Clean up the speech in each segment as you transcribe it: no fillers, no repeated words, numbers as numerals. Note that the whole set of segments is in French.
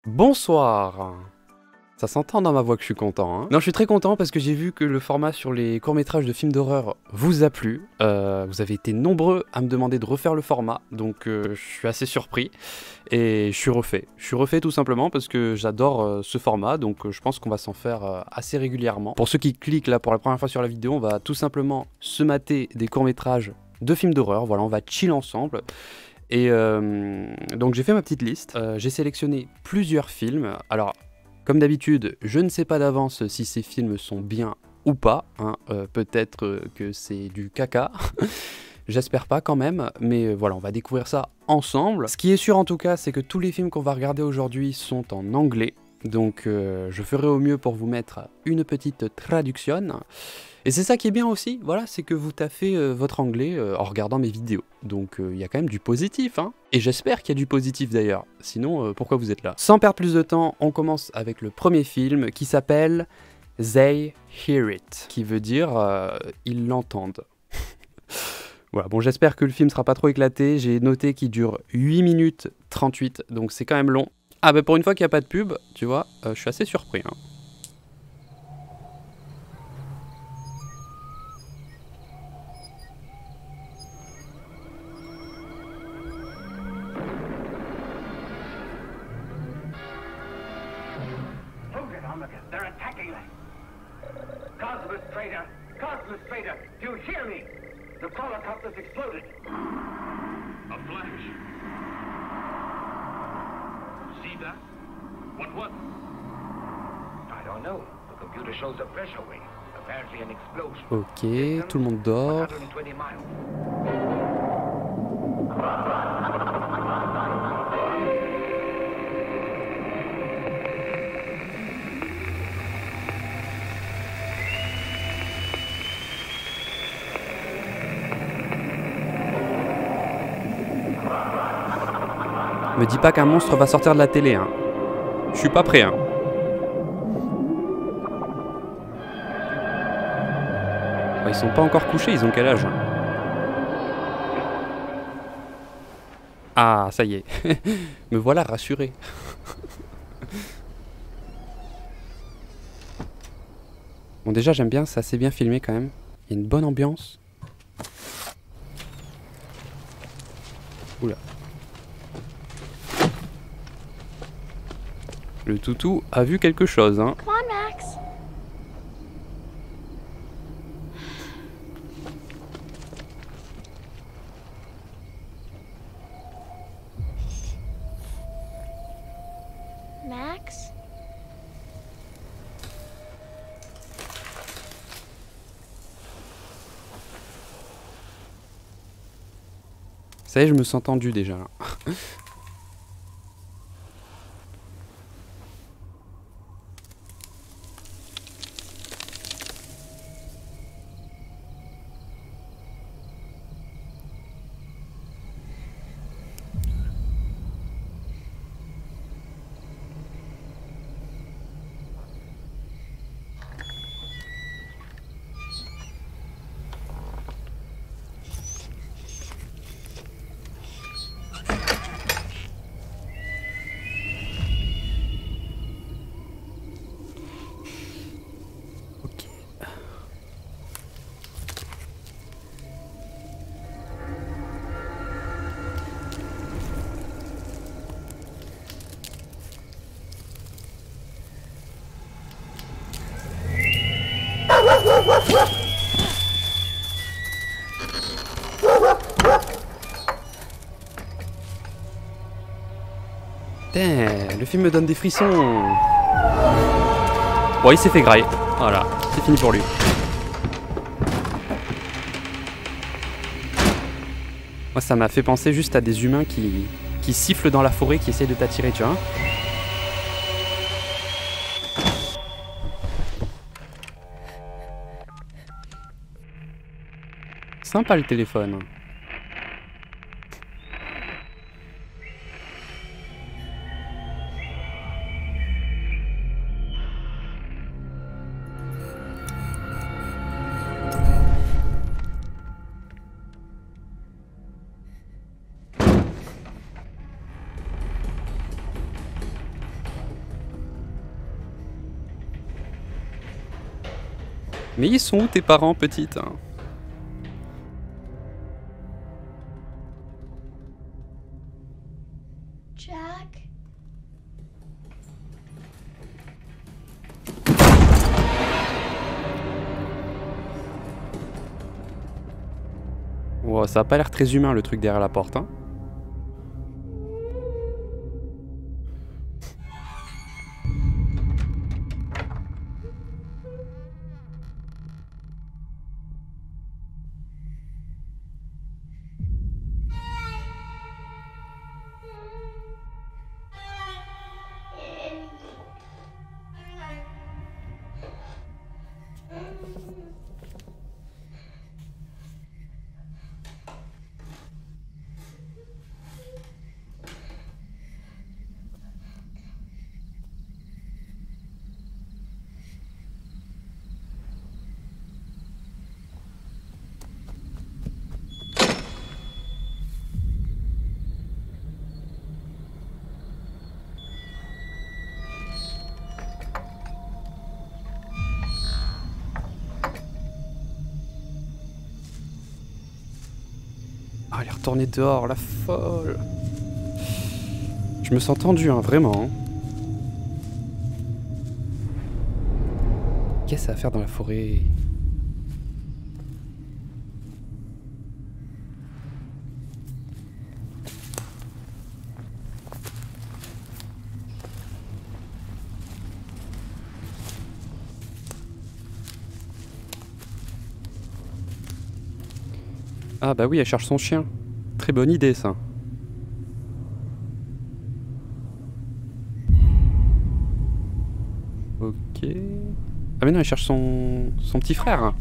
Bonsoir. Ça s'entend dans ma voix que je suis content, hein. Non, je suis très content parce que j'ai vu que le format sur les courts-métrages de films d'horreur vous a plu. Vous avez été nombreux à me demander de refaire le format, donc je suis assez surpris. Et je suis refait. Je suis refait tout simplement parce que j'adore ce format, donc je pense qu'on va s'en faire assez régulièrement. Pour ceux qui cliquent là pour la première fois sur la vidéo, on va tout simplement se mater des courts-métrages de films d'horreur. Voilà, on va chill ensemble. Et donc j'ai fait ma petite liste. J'ai sélectionné plusieurs films. Alors, comme d'habitude, je ne sais pas d'avance si ces films sont bien ou pas, hein. Peut-être que c'est du caca. J'espère pas quand même, mais voilà, on va découvrir ça ensemble. Ce qui est sûr en tout cas, c'est que tous les films qu'on va regarder aujourd'hui sont en anglais. Donc je ferai au mieux pour vous mettre une petite traduction. Et c'est ça qui est bien aussi, voilà, c'est que vous taffez votre anglais en regardant mes vidéos. Donc il y a quand même du positif, hein. Et j'espère qu'il y a du positif d'ailleurs. Sinon, pourquoi vous êtes là? Sans perdre plus de temps, on commence avec le premier film qui s'appelle They Hear It, qui veut dire ils l'entendent. Voilà, bon, j'espère que le film sera pas trop éclaté. J'ai noté qu'il dure 8 minutes 38, donc c'est quand même long. Ah bah pour une fois qu'il n'y a pas de pub, tu vois, je suis assez surpris, hein. They're attacking us! Cosmos Trader! Cosmos Trader! Do you hear me? The Crawlercopter's exploded! A flash! See that? What was it? I don't know. The computer shows a pressure wave. Apparently an explosion. Ok, tout le monde dort. 120 miles. Me dis pas qu'un monstre va sortir de la télé, hein. Je suis pas prêt, hein. Ils sont pas encore couchés, ils ont quel âge? Ah, ça y est. Me voilà rassuré. Bon, déjà, j'aime bien, c'est assez bien filmé quand même. Il y a une bonne ambiance. Oula. Le toutou a vu quelque chose, hein. Come on, Max. Max? Ça y est, je me sens tendu déjà. Putain, le film me donne des frissons. Bon, il s'est fait grailler. Voilà, c'est fini pour lui. Moi, ça m'a fait penser juste à des humains qui sifflent dans la forêt, qui essayent de t'attirer, tu vois. Sympa le téléphone. Mais ils sont où tes parents, petite hein? Jack? Wow, ça a pas l'air très humain le truc derrière la porte, hein. Ah, elle est retournée dehors, la folle. Je me sens tendu, hein, vraiment. Hein. Qu'est-ce que ça a à faire dans la forêt? Ah bah oui, elle cherche son chien. Très bonne idée ça. Ok. Ah mais non, elle cherche son petit frère.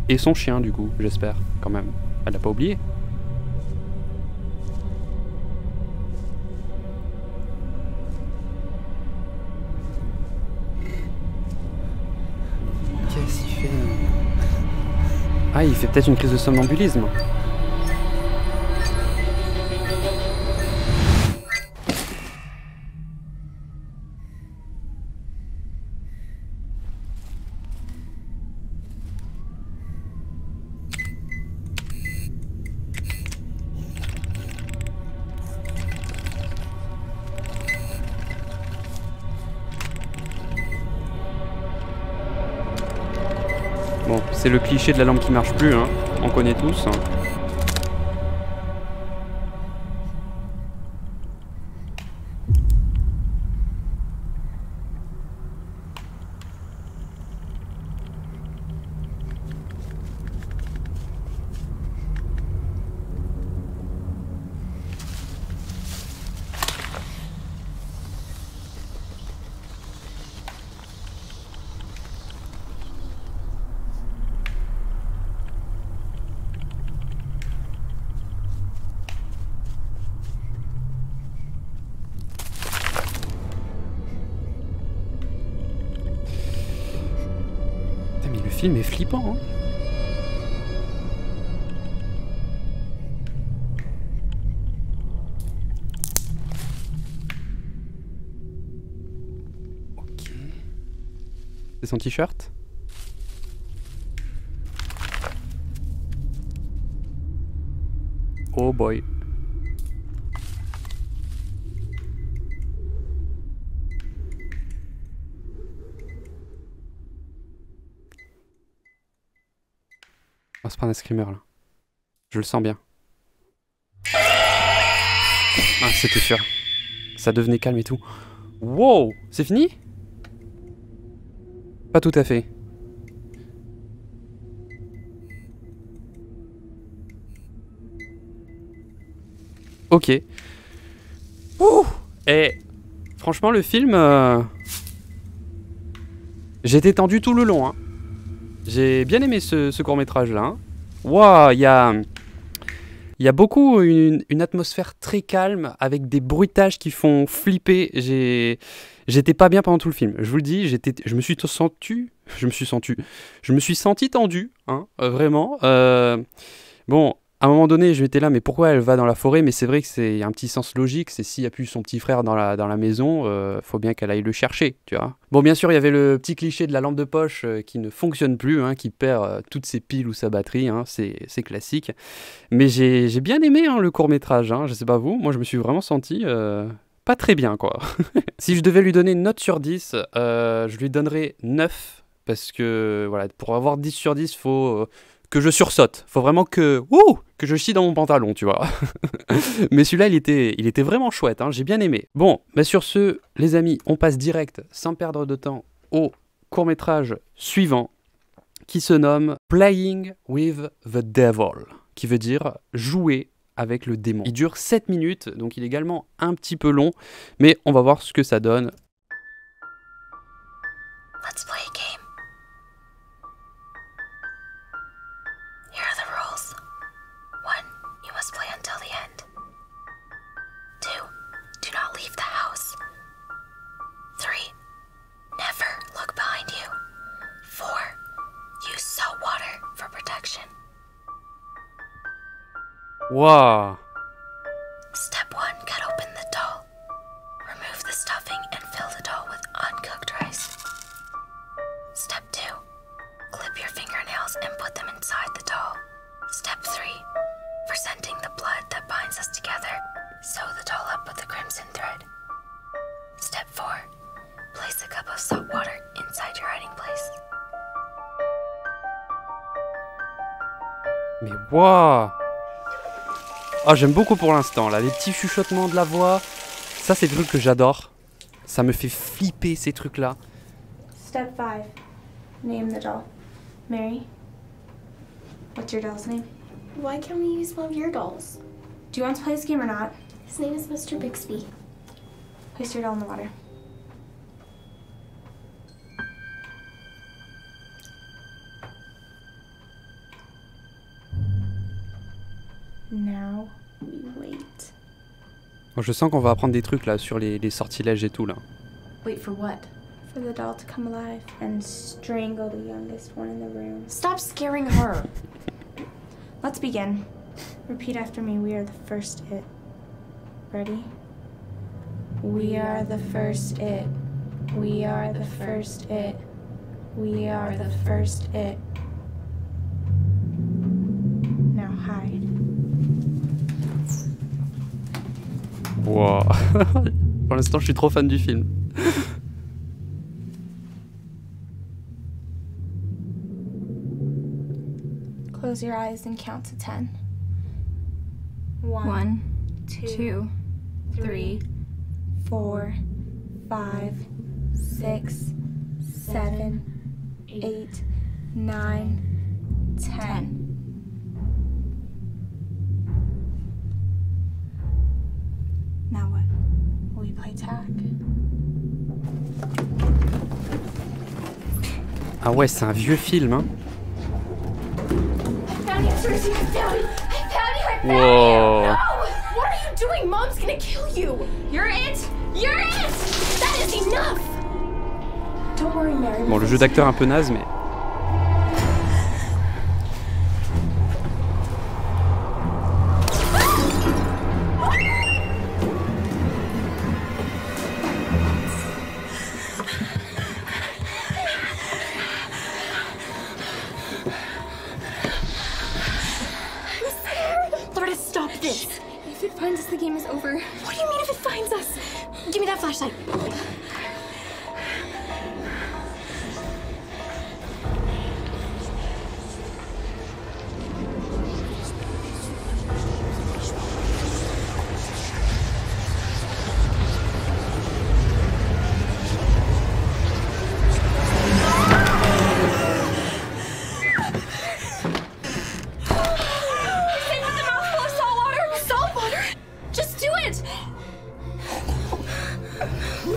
Et son chien du coup, j'espère, quand même. Elle l'a pas oublié. Qu'est-ce qu'il fait? Ah, il fait peut-être une crise de somnambulisme. Bon, c'est le cliché de la lampe qui marche plus, hein. On connaît tous. Mais le film est flippant, hein. Ok. C'est son t-shirt? Oh boy. Oh, c'est pas un screamer là. Je le sens bien. Ah, c'était sûr. Ça devenait calme et tout. Wow! C'est fini? Pas tout à fait. Ok. Ouh! Et franchement, le film... J'étais tendu tout le long, hein. J'ai bien aimé ce court-métrage là. Hein. Waouh, il y a beaucoup une atmosphère très calme avec des bruitages qui font flipper. J'étais pas bien pendant tout le film. Je vous le dis, je me suis senti tendu, hein, vraiment. Bon, À un moment donné, j'étais là, mais pourquoi elle va dans la forêt? Mais c'est vrai que c'est y a un petit sens logique, c'est s'il n'y a plus son petit frère dans la maison, faut bien qu'elle aille le chercher, tu vois. Bon, bien sûr, il y avait le petit cliché de la lampe de poche qui ne fonctionne plus, hein, qui perd toutes ses piles ou sa batterie, hein, c'est classique. Mais j'ai bien aimé hein, le court-métrage, hein, je sais pas vous, moi je me suis vraiment senti pas très bien, quoi. Si je devais lui donner une note sur 10, je lui donnerais 9, parce que voilà, pour avoir 10 sur 10, faut que je sursaute. Faut vraiment que je chie dans mon pantalon, tu vois. Mais celui-là, il était vraiment chouette, hein, j'ai bien aimé. Bon, bah sur ce, les amis, on passe direct, sans perdre de temps, au court-métrage suivant, qui se nomme Playing with the Devil, qui veut dire jouer avec le démon. Il dure 7 minutes, donc il est également un petit peu long, mais on va voir ce que ça donne. Let's play a game. Here are the rules. 1, you must play until the end. 2, do not leave the house. 3, never look behind you. 4, use salt water for protection. Waouh! Step 1, cut open the doll. Remove the stuffing and fill the doll with uncooked rice. Step 2, clip your fingernails and put them inside the doll. Step 3, for scenting the blood that binds us together, sew the doll up with the crimson thread. Step 4, place a cup of salt water inside your hiding place. Mais waouh! Ah, j'aime beaucoup pour l'instant, là, les petits chuchotements de la voix, ça c'est des trucs que j'adore. Ça me fait flipper ces trucs-là. Step 5. Name the doll. Mary, what's your doll's name? Why can't we use one of your dolls? Do you want to play this game or not? His name is Mr. Bixby. Place your doll in the water. Now we wait. Je sens qu'on va apprendre des trucs là sur les sortilèges et tout là. Wait for what? For the doll to come alive and strangle the youngest one in the room. Stop scaring her. Let's begin. Repeat after me. We are the first it. Ready? We are the first it. We are the first it. We are the first it. Now hide. Wow. Pour l'instant, je suis trop fan du film. Close your eyes and count to 10. 1, 2, 3, 4, 5, 6, 7, 8, 9, 10. Now what? Will you play tag? Ah ouais, c'est un vieux film, hein. I found you, Cersei. I found you. I found you. I found Whoa. you. No! What are you doing? Mom's gonna kill you. You're it. You're it. That is enough. Don't worry, Mary. Bon, le jeu d'acteur un peu naze, mais... Loretta, stop this. If it finds us, the game is over. What do you mean if it finds us? Give me that flashlight.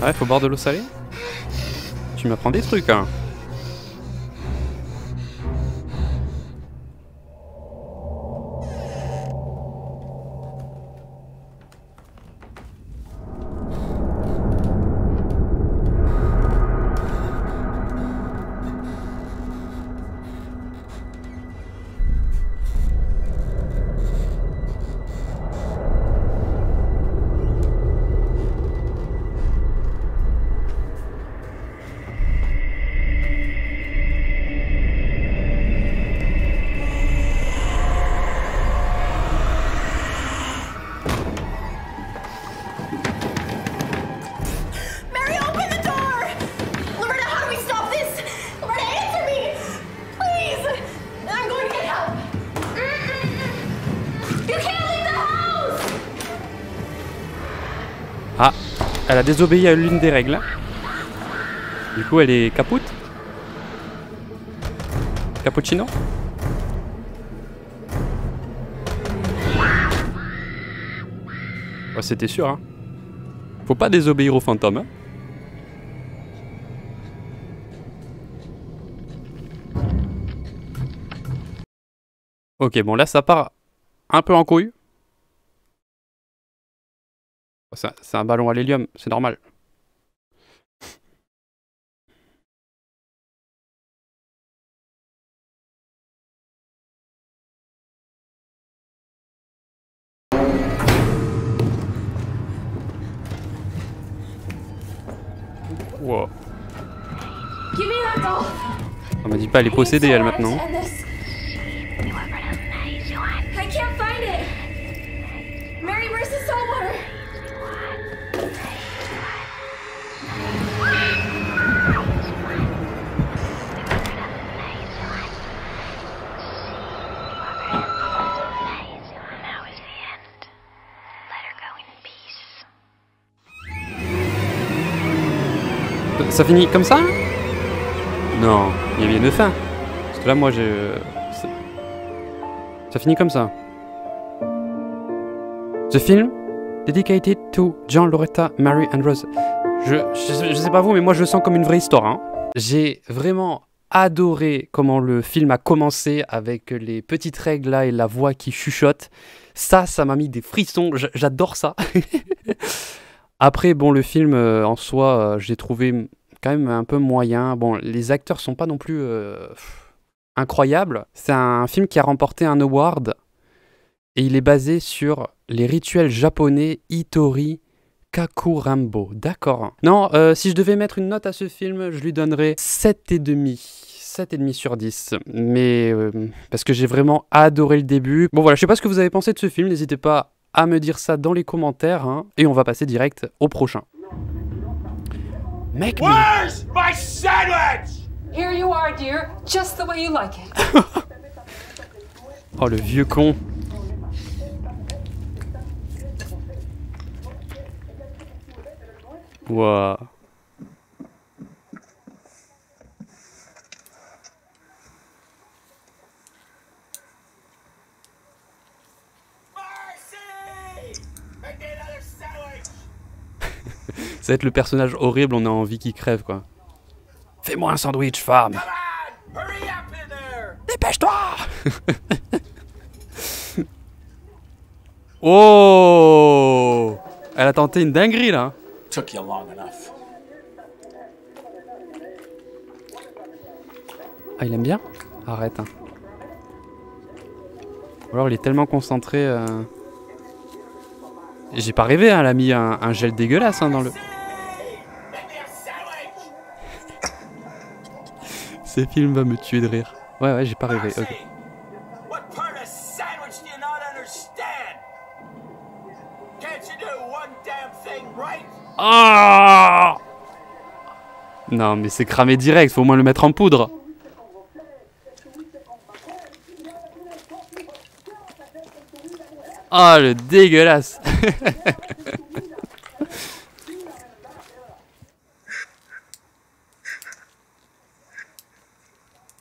Ouais, faut boire de l'eau salée. Tu m'apprends des trucs, hein. Elle a désobéi à l'une des règles. Du coup, elle est capoute. Cappuccino. Oh, c'était sûr, hein. Faut pas désobéir aux fantômes, hein. Ok, bon là ça part un peu en couille. C'est un ballon à l'hélium, c'est normal. Wow. Give me that doll. On m'a dit pas, elle est possédée elle maintenant. And this. I can't find it. Mary, where's the salt water? Ça finit comme ça? Non, il y a bien une fin. Parce que là, moi, ça finit comme ça. The film dedicated to John, Loretta, Mary and Rose. Je sais pas vous, mais moi, je le sens comme une vraie histoire. Hein. J'ai vraiment adoré comment le film a commencé avec les petites règles là et la voix qui chuchote. Ça m'a mis des frissons. J'adore ça. Après, bon, le film en soi, j'ai trouvé quand même un peu moyen. Bon, les acteurs sont pas non plus incroyables. C'est un film qui a remporté un award et il est basé sur les rituels japonais Itori Kakuranbo. D'accord. Non, si je devais mettre une note à ce film, je lui donnerais 7,5. 7,5 sur 10. Mais parce que j'ai vraiment adoré le début. Bon voilà, je sais pas ce que vous avez pensé de ce film. N'hésitez pas à me dire ça dans les commentaires. Hein, et on va passer direct au prochain. Make me... Where's my sandwich? Here you are, dear, just the way you like it. Oh, le vieux con. Wow. Ça va être le personnage horrible, on a envie qu'il crève quoi. Fais-moi un sandwich, femme. Dépêche-toi. Oh, elle a tenté une dinguerie là. Took you long enough. Ah, il aime bien? Arrête. Hein. Ou alors il est tellement concentré. J'ai pas rêvé, hein, elle a mis un gel dégueulasse hein, dans le... Ce film va me tuer de rire. Ouais, j'ai pas rêvé. Okay. Ah! Non, mais c'est cramé direct, faut au moins le mettre en poudre. Ah, le dégueulasse.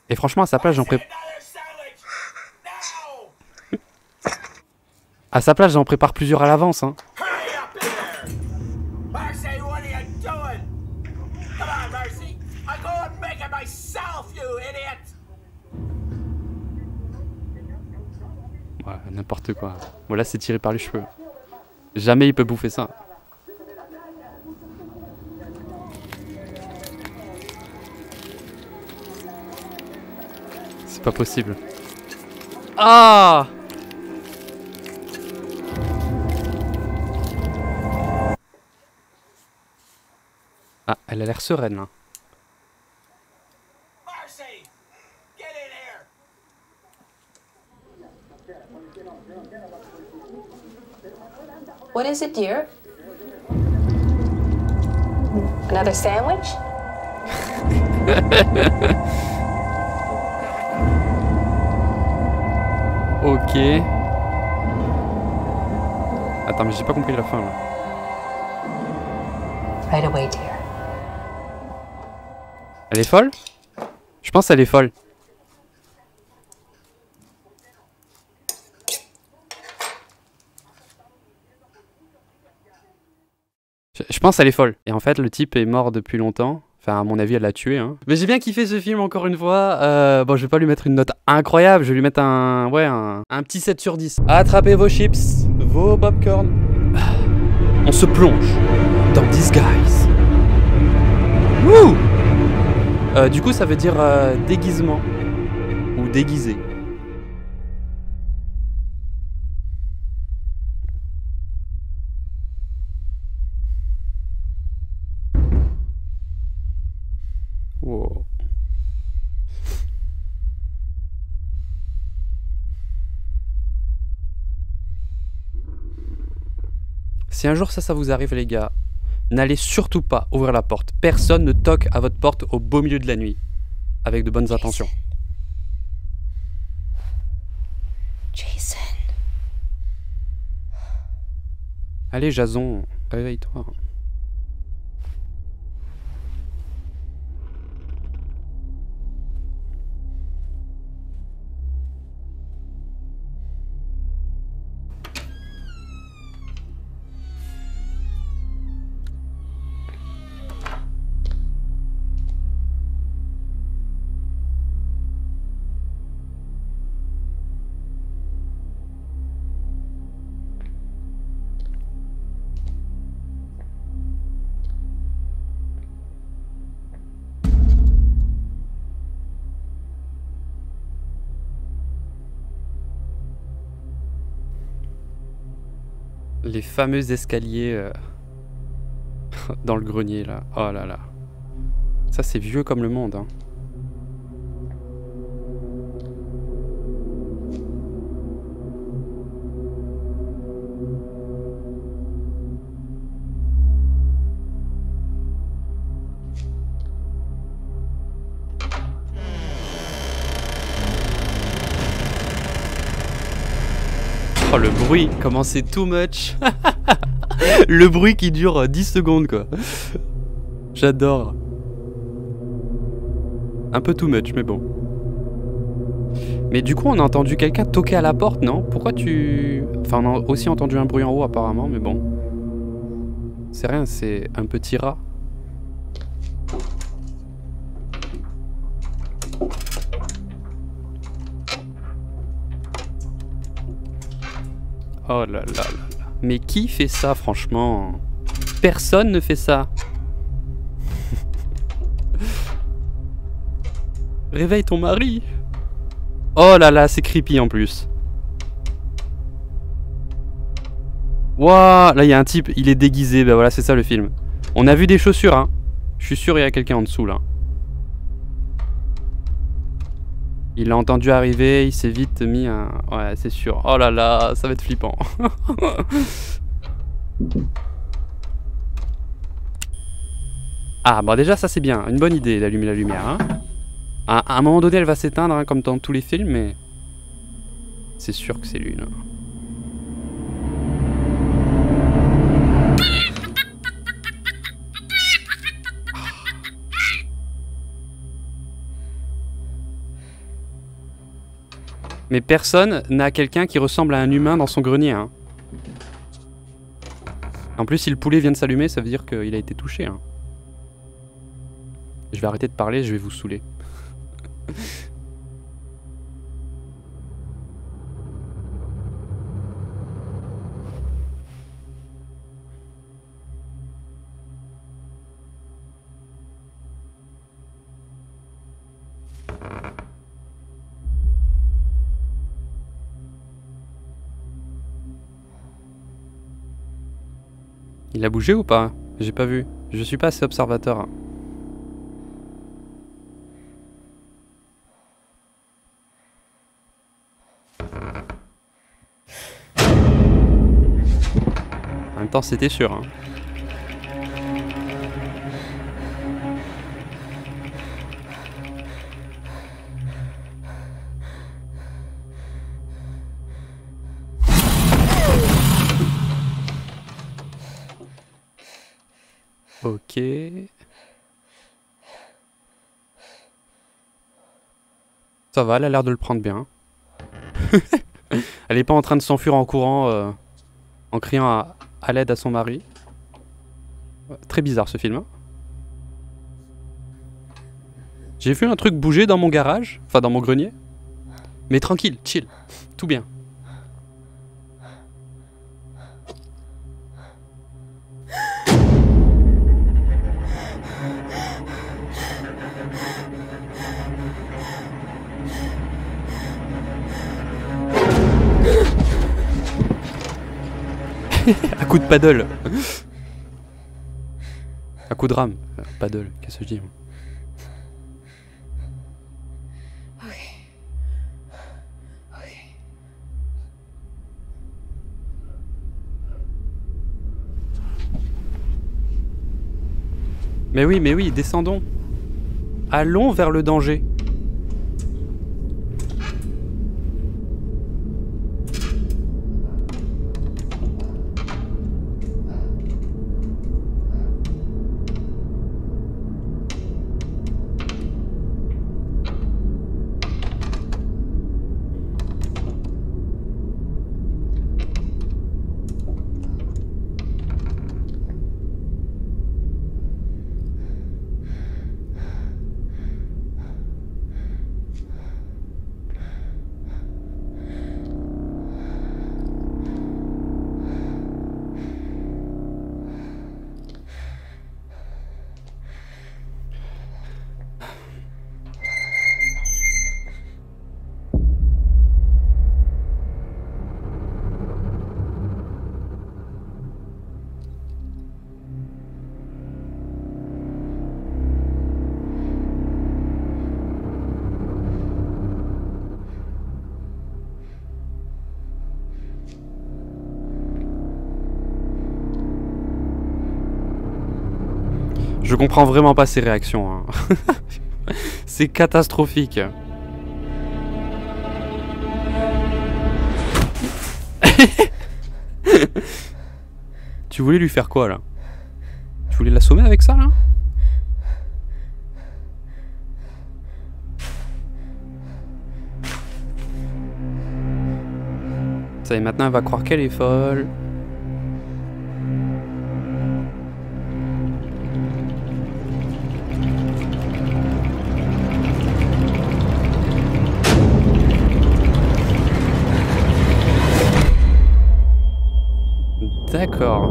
Et franchement, à sa place, j'en prépare... À sa place, j'en prépare plusieurs à l'avance, hein. Ouais, n'importe quoi. Bon, là, c'est tiré par les cheveux. Jamais il peut bouffer ça. C'est pas possible. Ah! Ah, elle a l'air sereine, là. What is it, dear? Another sandwich? Ok. Attends, mais j'ai pas compris la fin là. Right away, dear. Elle est folle? Je pense qu'elle est folle. Je pense qu'elle est folle. Et en fait, le type est mort depuis longtemps. Enfin, à mon avis, elle l'a tué. Hein. Mais j'ai bien kiffé ce film, encore une fois. Bon, je vais pas lui mettre une note incroyable. Je vais lui mettre un petit 7 sur 10. Attrapez vos chips, vos popcorn. On se plonge dans Disguise. Wouh! Du coup, ça veut dire déguisement. Ou déguisé. Wow. Si un jour ça vous arrive les gars, n'allez surtout pas ouvrir la porte. Personne ne toque à votre porte au beau milieu de la nuit. Avec de bonnes intentions. Jason. Allez Jason, réveille-toi. Les fameux escaliers dans le grenier là. Oh là là. Ça c'est vieux comme le monde. Hein. Oh le bruit, comment c'est too much. Le bruit qui dure 10 secondes quoi. J'adore. Un peu too much mais bon. Mais du coup on a entendu quelqu'un toquer à la porte non? Pourquoi tu... Enfin on a aussi entendu un bruit en haut apparemment mais bon. C'est rien, c'est un petit rat. Oh là là là là. Mais qui fait ça franchement? Personne ne fait ça. Réveille ton mari. Oh là là, c'est creepy en plus. Waouh, là il y a un type, il est déguisé, bah voilà c'est ça le film. On a vu des chaussures hein. Je suis sûr il y a quelqu'un en dessous là. Il l'a entendu arriver, il s'est vite mis un... Ouais, c'est sûr. Oh là là, ça va être flippant. Ah, bah déjà, ça c'est bien. Une bonne idée d'allumer la lumière. Hein. À un moment donné, elle va s'éteindre, hein, comme dans tous les films, mais... C'est sûr que c'est lui, là. Mais personne n'a quelqu'un qui ressemble à un humain dans son grenier. Hein. En plus, si le poulet vient de s'allumer, ça veut dire qu'il a été touché. Hein. Je vais arrêter de parler, je vais vous saouler. Il a bougé ou pas? J'ai pas vu. Je suis pas assez observateur. En même temps, c'était sûr. Hein. Ok. Ça va, elle a l'air de le prendre bien. Elle est pas en train de s'enfuir en courant, en criant à l'aide à son mari. Très bizarre ce film. Hein. J'ai vu un truc bouger dans mon garage, enfin dans mon grenier. Mais tranquille, chill, tout bien. À coup de paddle. À coup de rame. Paddle, qu'est-ce que je dis moi. Mais oui, descendons. Allons vers le danger. Je comprends vraiment pas ces réactions. Hein. C'est catastrophique. Tu voulais lui faire quoi là? Tu voulais l'assommer avec ça là? Ça y est, maintenant elle va croire qu'elle est folle. D'accord.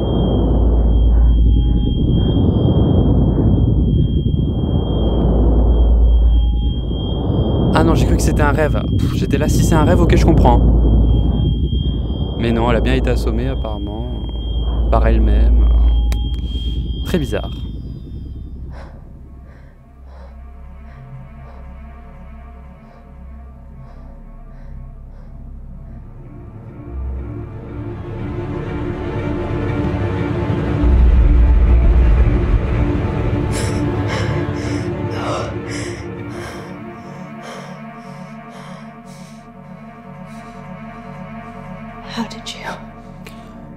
Ah non, j'ai cru que c'était un rêve. J'étais là, si c'est un rêve, ok, je comprends. Mais non, elle a bien été assommée apparemment. Par elle-même. Très bizarre.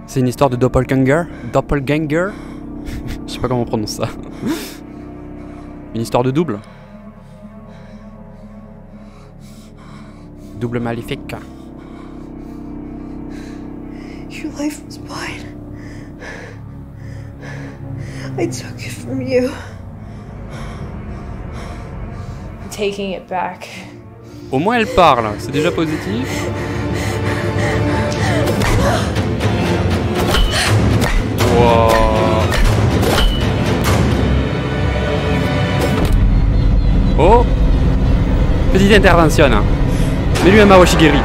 C'est une histoire de doppelganger. Doppelganger. Je sais pas comment on prononce ça. Une histoire de double. Double maléfique. Your life was mine. I took it from you. I'm taking it back. Au moins elle parle, c'est déjà positif. Wow. Oh, petite intervention. Hein. Mais lui un Mawashigiri.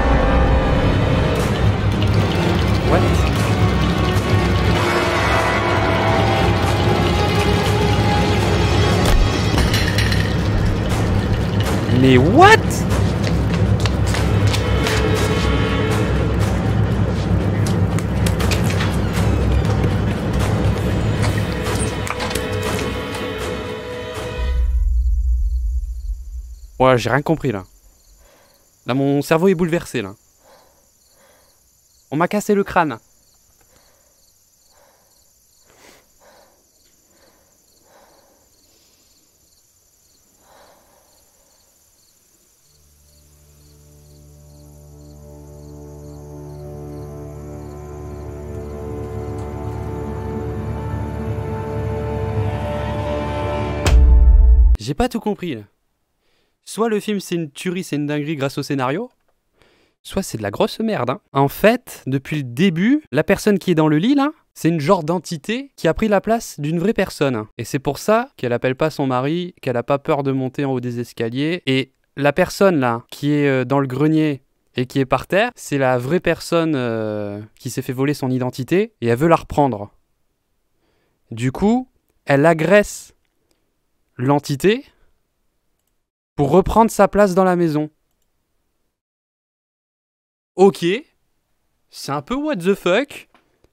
What? Mais what? Ouais, j'ai rien compris là. Là, mon cerveau est bouleversé là. On m'a cassé le crâne. J'ai pas tout compris, là. Soit le film c'est une tuerie, c'est une dinguerie grâce au scénario, soit c'est de la grosse merde. Hein. En fait, depuis le début, la personne qui est dans le lit, là, c'est une genre d'entité qui a pris la place d'une vraie personne. Et c'est pour ça qu'elle appelle pas son mari, qu'elle a pas peur de monter en haut des escaliers. Et la personne, là, qui est dans le grenier et qui est par terre, c'est la vraie personne qui s'est fait voler son identité et elle veut la reprendre. Du coup, elle agresse l'entité pour reprendre sa place dans la maison. Ok, c'est un peu what the fuck,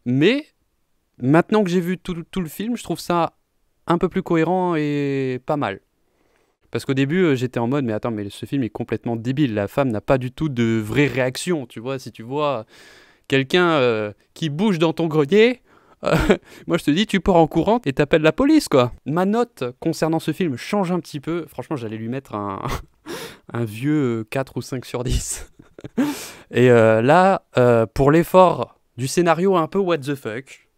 mais maintenant que j'ai vu tout le film, je trouve ça un peu plus cohérent et pas mal. Parce qu'au début, j'étais en mode, mais attends, mais ce film est complètement débile. La femme n'a pas du tout de vraie réaction, tu vois. Si tu vois quelqu'un qui bouge dans ton grenier, moi je te dis, tu pars en courant et t'appelles la police, quoi. Ma note concernant ce film change un petit peu. Franchement, j'allais lui mettre un vieux 4 ou 5 sur 10. Et là, pour l'effort du scénario un peu what the fuck,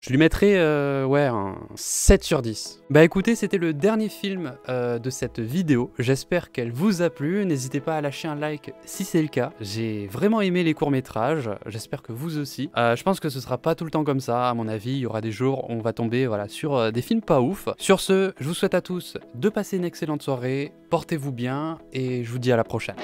je lui mettrais un 7 sur 10. Bah écoutez, c'était le dernier film de cette vidéo. J'espère qu'elle vous a plu. N'hésitez pas à lâcher un like si c'est le cas. J'ai vraiment aimé les courts-métrages. J'espère que vous aussi. Je pense que ce sera pas tout le temps comme ça. À mon avis, il y aura des jours où on va tomber sur des films pas ouf. Sur ce, je vous souhaite à tous de passer une excellente soirée. Portez-vous bien et je vous dis à la prochaine.